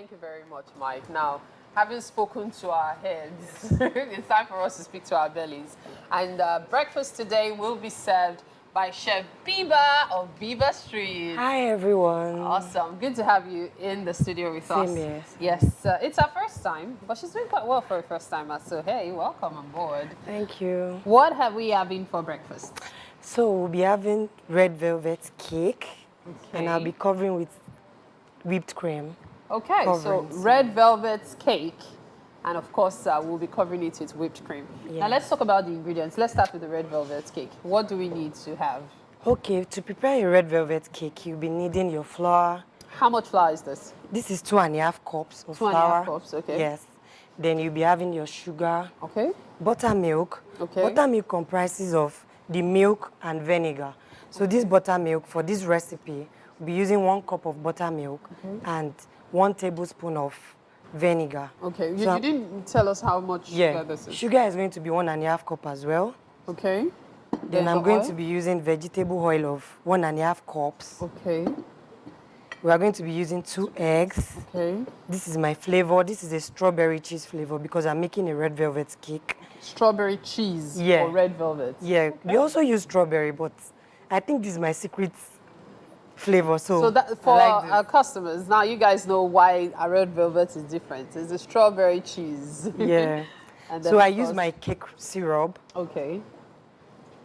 Thank you very much, Mike. Now, having spoken to our heads, it's time for us to speak to our bellies. And breakfast today will be served by Chef Beebah of Beebah Street. Hi, everyone. Awesome. Good to have you in the studio with us. Same here. Yes, it's our first time, but she's doing quite well for her first time. So, hey, welcome on board. Thank you. What have we having for breakfast? So we'll be having red velvet cake, and I'll be covering with whipped cream. Okay, so red velvet cake, and of course we'll be covering it with whipped cream. Yeah. Now let's talk about the ingredients. Let's start with the red velvet cake. What do we need to have? Okay, to prepare your red velvet cake, you'll be needing your flour. How much flour is this? This is 2.5 cups of flour. 2.5 cups, okay. Yes. Then you'll be having your sugar. Okay. Buttermilk. Okay. Buttermilk comprises of the milk and vinegar. So this buttermilk, for this recipe, we'll be using 1 cup of buttermilk and 1 tablespoon of vinegar. Okay, So you didn't tell us how much sugar this is. Sugar is going to be 1.5 cup as well. Okay. Then I'm going to be using vegetable oil of 1.5 cups. Okay. We are going to be using 2 eggs. Okay. This is my flavor. This is a strawberry cheese flavor because I'm making a red velvet cake. Strawberry cheese or red velvet. Yeah, we also use strawberry, but I think this is my secret flavor. So that, for our customers, now you guys know why a red velvet is different. It's the strawberry cheese. Yeah. And so I use my cake syrup. Okay.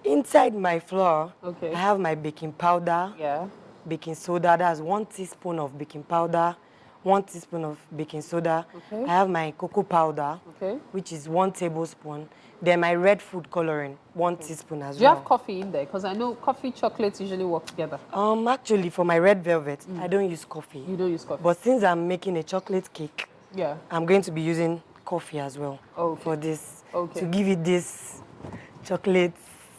Inside my flour, okay, I have my baking powder. Yeah. Baking soda. That's 1 teaspoon of baking powder, 1 teaspoon of baking soda. Okay. I have my cocoa powder, which is 1 tablespoon. Then my red food coloring, 1 teaspoon as well. Do you have coffee in there? Because I know coffee, chocolates usually work together. Actually, for my red velvet, I don't use coffee. You don't use coffee? But since I'm making a chocolate cake, yeah, I'm going to be using coffee as well for this, to give it this chocolate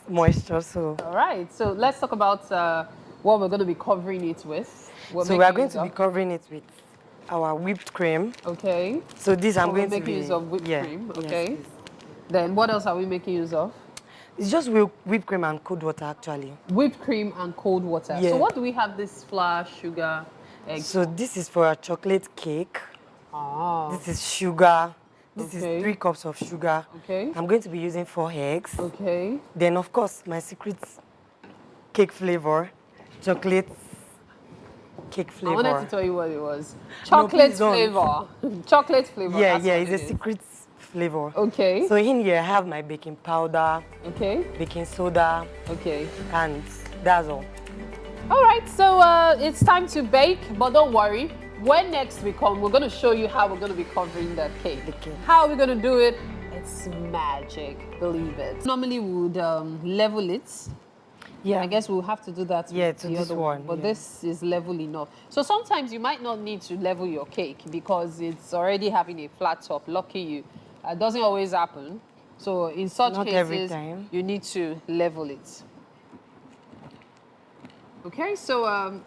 moisture. So. All right. So let's talk about what we're going to be covering it with. So we are going to be covering it with our whipped cream. Okay. So this I'm going to be making use of whipped cream. Okay. Yes. Then what else are we making use of? It's just whipped cream and cold water, actually. Whipped cream and cold water. Yeah. So what do we have this flour, sugar, eggs? So this is for a chocolate cake. Ah. This is sugar. This is 3 cups of sugar. Okay. I'm going to be using 4 eggs. Okay. Then, of course, my secret cake flavor, cake flavor. I wanted to tell you what it was. Chocolate flavor. Chocolate flavor. Yeah, it's a secret flavor. Okay. So in here, I have my baking powder. Okay. Baking soda. Okay. And that's all. All right, so it's time to bake, but don't worry. When next we come, we're going to show you how we're going to be covering the cake. How are we going to do it? It's magic, believe it. Normally we would level it. Yeah. I guess we'll have to do that with the other one. But this is level enough. So sometimes you might not need to level your cake because it's already having a flat top. Lucky you. It doesn't always happen. So in such not cases, every time. You need to level it. Okay, so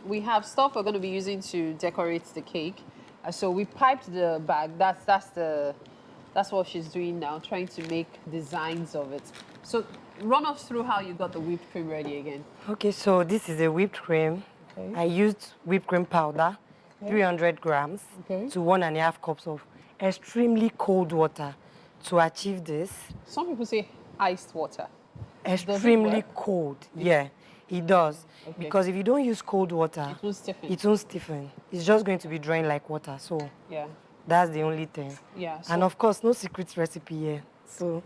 we have stuff we're going to be using to decorate the cake. So we piped the bag. That's what she's doing now, trying to make designs of it. So run us through how you got the whipped cream ready again. Okay, so this is a whipped cream. Okay. I used whipped cream powder, 300 grams to 1.5 cups of extremely cold water to achieve this. Some people say iced water. Extremely cold, yeah. It does. Okay. Because if you don't use cold water, it won't stiffen. It won't stiffen. It's just going to be drying like water. So yeah, that's the only thing. Yeah. So and of course, no secret recipe here. So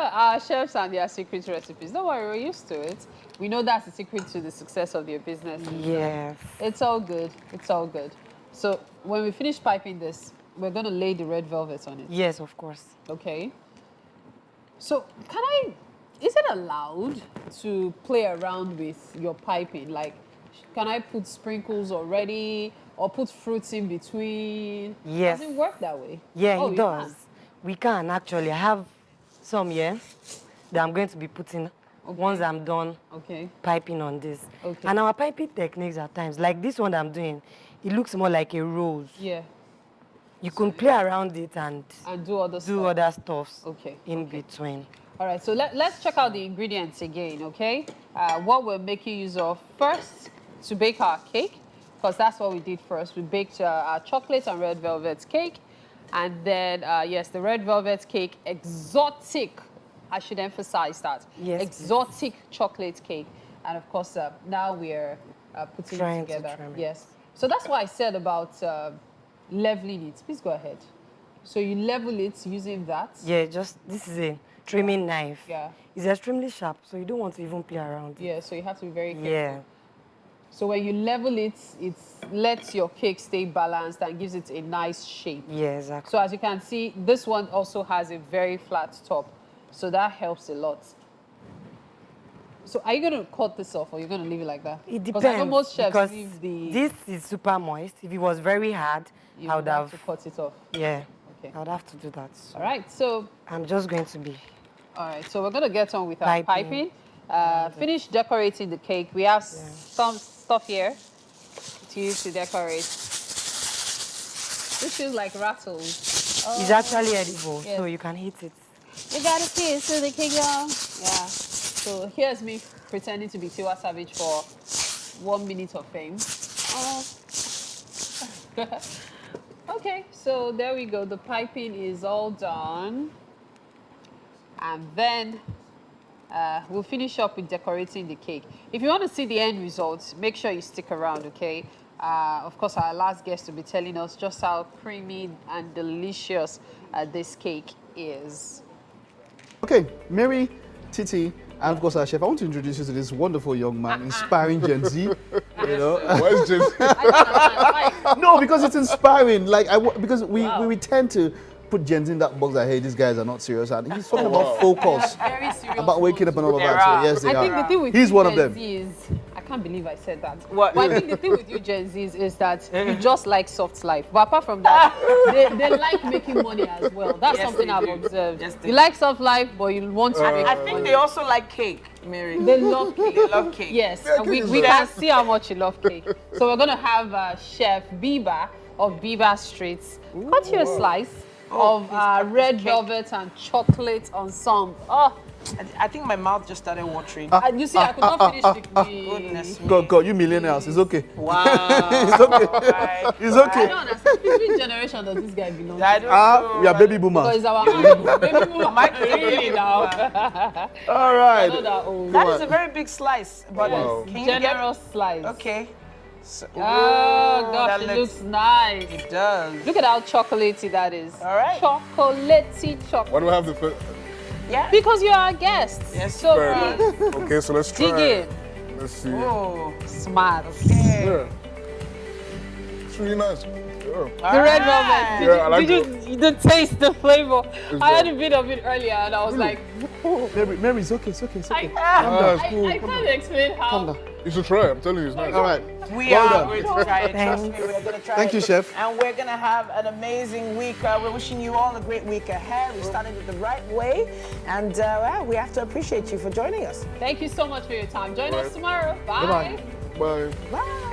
our chefs and their secret recipes. Don't worry, we're used to it. We know that's the secret to the success of your business. Yes. It's all good. It's all good. So when we finish piping this, we're going to lay the red velvet on it. Yes, of course. Okay. So is it allowed to play around with your piping? Like, can I put sprinkles already or put fruits in between? Yes. Does it work that way? Yeah, it does. We can actually. I have some here that I'm going to be putting once I'm done piping on this. Okay. And our piping techniques at times, like this one I'm doing, it looks more like a rose. Yeah. You can play around it and do other stuff in between. All right, so let's check out the ingredients again, okay? What we're making use of. First, to bake our cake, because that's what we did first. We baked our chocolate and red velvet cake. And then, yes, the red velvet cake, exotic. I should emphasize that. Yes, exotic chocolate cake. And of course, now we're putting it together. Yes. So that's what I said about leveling it. Please go ahead. So you level it using that? Yeah, just, this is a trimming knife. Yeah. It's extremely sharp, so you don't want to even play around. Yeah, so you have to be very careful. Yeah. So when you level it, it lets your cake stay balanced and gives it a nice shape. Yeah, exactly. So as you can see, this one also has a very flat top. So that helps a lot. So are you going to cut this off or you're going to leave it like that? It depends. I know most chefs leave the... This is super moist. If it was very hard, I would have to cut it off. Yeah. Okay. I would have to do that. So. All right. So I'm just going to be... All right. So we're going to get on with our piping. Finish decorating the cake. We have some stuff here to use to decorate. This feels like rattles. Oh. It's actually edible, so you can eat it. You got a piece of the cake, y'all. Yeah. So here's me pretending to be Tiwa Savage for 1 minute of fame. Oh. Okay, so there we go. The piping is all done. And then we'll finish up with decorating the cake. If you want to see the end results, make sure you stick around, okay? Of course, our last guest will be telling us just how creamy and delicious this cake is. Okay, Mary, Titi, and of course our chef, I want to introduce you to this wonderful young man, inspiring Gen Z. You know, why is Gen Z? No, because it's inspiring. Like because we tend to put Gen Z in that box that hey, these guys are not serious, and he's talking about focus, about waking up and all of that. So yes, they are. I think the thing with he's one of them. I can't believe I said that. What? But I think the thing with you Gen Zs is that you just like soft life. But apart from that, they like making money as well. That's something I've observed. Yes, you like soft life, but you want to make money. I think they also like cake, Mary. They love cake. They love cake. Yes, and we can see how much you love cake. So we're going to have Chef Beebah of Beebah Streets cut you a slice of red velvet and chocolate ensemble. Oh, I think my mouth just started watering. You see, I could not finish the goodness. God, you millionaires. It's okay. Wow. It's okay. It's okay. I don't understand. Which generation does this guy belong to? I don't know. We are baby boomers. Because it's our baby boomer. Really now. All right. That is a very big slice. But generous slice. Okay. So, oh gosh, it looks nice. It does. Look at how chocolatey that is. All right. Chocolatey chocolate. Why do I have the first? Yeah. Because you're our guest. Yes. So okay, so let's try. Dig in. Let's see. Oh, smart. Okay. Yeah. It's really nice. Yeah. The red velvet. Did you taste the flavor? I had a bit of it earlier and I was like, Mary, it's okay, it's okay, it's okay. I can't explain how. You should try it. I'm telling you, it's nice. All right. We are going to try it. Trust me, we're going to try it. Thank you, Chef. And we're going to have an amazing week. We're wishing you all a great week ahead. We started it the right way. And we have to appreciate you for joining us. Thank you so much for your time. Join us tomorrow. Bye. Bye. Bye. Bye.